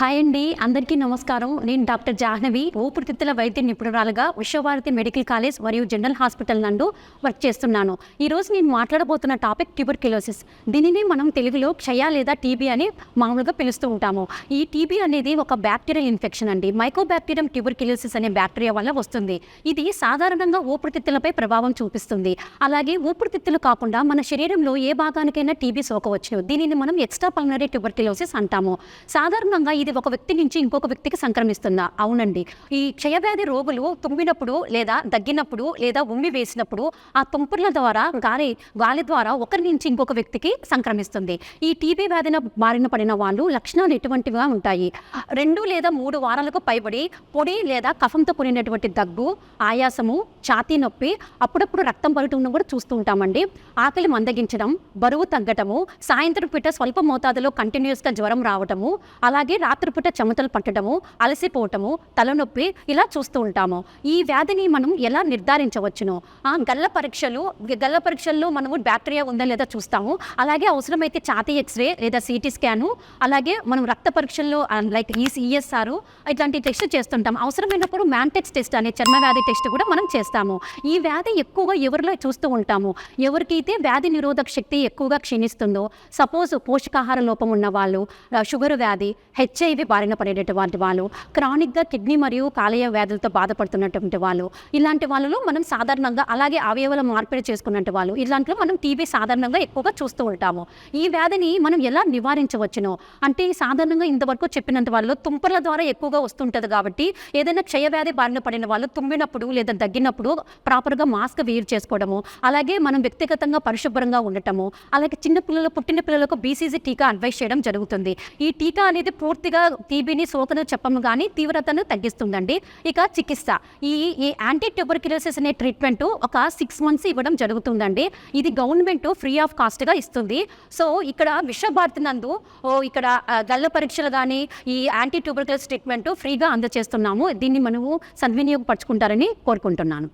Hi అండి, అందరికీ నమస్కారం. నేను డాక్టర్ జాహ్నవి, ఊపిరితిత్తుల వైద్య నిపుణురాలుగా విశ్వభారతి మెడికల్ కాలేజ్ మరియు జనరల్ హాస్పిటల్ నందు వర్క్ చేస్తున్నాను. ఈరోజు నేను మాట్లాడబోతున్న టాపిక్ ట్యూబర్క్యులోసిస్. దీనిని మనం తెలుగులో క్షయ లేదా టీబీ అని మామూలుగా పిలుస్తూ ఉంటాము. ఈ టీబీ అనేది ఒక బ్యాక్టీరియల్ ఇన్ఫెక్షన్ అండి. మైకోబాక్టీరియం ట్యూబర్క్యులోసిస్ అనే బ్యాక్టీరియా వల్ల వస్తుంది. ఇది సాధారణంగా ఊపిరితిత్తులపై ప్రభావం చూపిస్తుంది. అలాగే ఊపిరితిత్తులు కాకుండా మన శరీరంలో ఏ భాగానికైనా టీబీ సోకవచ్చు. దీనిని మనం ఎక్స్ట్రా పల్మనరీ ట్యూబర్క్యులోసిస్ అంటాము. సాధారణంగా ఇది ఒక వ్యక్తి నుంచి ఇంకొక వ్యక్తికి సంక్రమిస్తుందా? అవునండి. ఈ క్షయవ్యాధి రోగులు తుమ్మినప్పుడు లేదా దగ్గినప్పుడు లేదా ఉమ్మి వేసినప్పుడు ఆ తుంపుల ద్వారా గాలి ద్వారా ఒకరి నుంచి ఇంకొక వ్యక్తికి సంక్రమిస్తుంది. ఈ టీబీ వ్యాధిన బారిన పడిన వాళ్ళు లక్షణాలు ఎటువంటివిగా ఉంటాయి? 2 లేదా 3 వారాలకు పైబడి పొడి లేదా కఫంతో కూడినటువంటి దగ్గు, ఆయాసము, ఛాతీ నొప్పి, అప్పుడప్పుడు రక్తం పడటం కూడా చూస్తూ ఉంటామండి. ఆకలి మందగించడం, బరువు తగ్గటము, సాయంత్రం పూట స్వల్ప మోతాదులో కంటిన్యూస్గా జ్వరం రావటము, అలాగే రాత్రిపూట చెమటలు పట్టడము, అలసిపోవటము, తలనొప్పి ఇలా చూస్తూ ఉంటాము. ఈ వ్యాధిని మనం ఎలా నిర్ధారించవచ్చును? గల్ల పరీక్షల్లో మనము బ్యాక్టీరియా ఉందా లేదా చూస్తాము. అలాగే అవసరమైతే ఛాతీ ఎక్స్రే లేదా సిటీ స్కాను, అలాగే మనం రక్త పరీక్షల్లో లైక్ ఈఎస్ఆర్ ఇట్లాంటి టెస్ట్ చేస్తుంటాం. అవసరమైనప్పుడు మ్యాంటెక్స్ టెస్ట్ అనే చర్మ వ్యాధి టెస్ట్ కూడా మనం చేస్తాము. ఈ వ్యాధి ఎక్కువగా ఎవరిలో చూస్తూ ఉంటాము? ఎవరికైతే వ్యాధి నిరోధక శక్తి ఎక్కువగా క్షీణిస్తుందో, సపోజ్ పోషకాహార లోపం ఉన్న వాళ్ళు, షుగర్ వ్యాధి, హెచ్ఐవి బారిన పడేటటువంటి వాళ్ళు, క్రానిక్గా కిడ్నీ మరియు కాలేయ వ్యాధులతో బాధపడుతున్నటువంటి వాళ్ళు, ఇలాంటి వాళ్ళలో మనం సాధారణంగా, అలాగే అవయవాల మార్పిడి చేసుకున్నట్టు వాళ్ళు, ఇలాంటిలో మనం టీబీ సాధారణంగా ఎక్కువగా చూస్తూ ఉంటాము. ఈ వ్యాధిని మనం ఎలా నివారించవచ్చును అంటే, సాధారణంగా ఇంతవరకు చెప్పినంత వాళ్ళు తుంపర్ల ద్వారా ఎక్కువగా వస్తుంటుంది. కాబట్టి ఏదైనా క్షయవ్యాధి బారిన పడిన వాళ్ళు తుమ్మినప్పుడు లేదా దగ్గినప్పుడు ప్రాపర్గా మాస్క్ వేర్ చేసుకోవడము, అలాగే మనం వ్యక్తిగతంగా పరిశుభ్రంగా ఉండటము, అలాగే పుట్టిన పిల్లలకు బీసీజీ టీకా అడ్వైస్ చేయడం జరుగుతుంది. ఈ టీకా అనేది పూర్తిగా టీబీని సోకను చెప్పము కానీ తీవ్రతను తగ్గిస్తుందండి. ఇక చికిత్స, ఈ యాంటీ ట్యూబర్క్యులోసిస్ అనే ట్రీట్మెంట్ ఒక 6 months ఇవ్వడం జరుగుతుందండి. ఇది గవర్నమెంట్ ఫ్రీ ఆఫ్ కాస్ట్గా ఇస్తుంది. సో ఇక్కడ విశ్వభారతి నందు ఇక్కడ గల్ల పరీక్షలు కానీ ఈ యాంటీ ట్యూబర్క్యులోసిస్ ట్రీట్మెంట్ ఫ్రీగా అందజేస్తున్నాము. దీన్ని మనము సద్వినియోగపరచుకుంటారని కోరుకుంటున్నాను.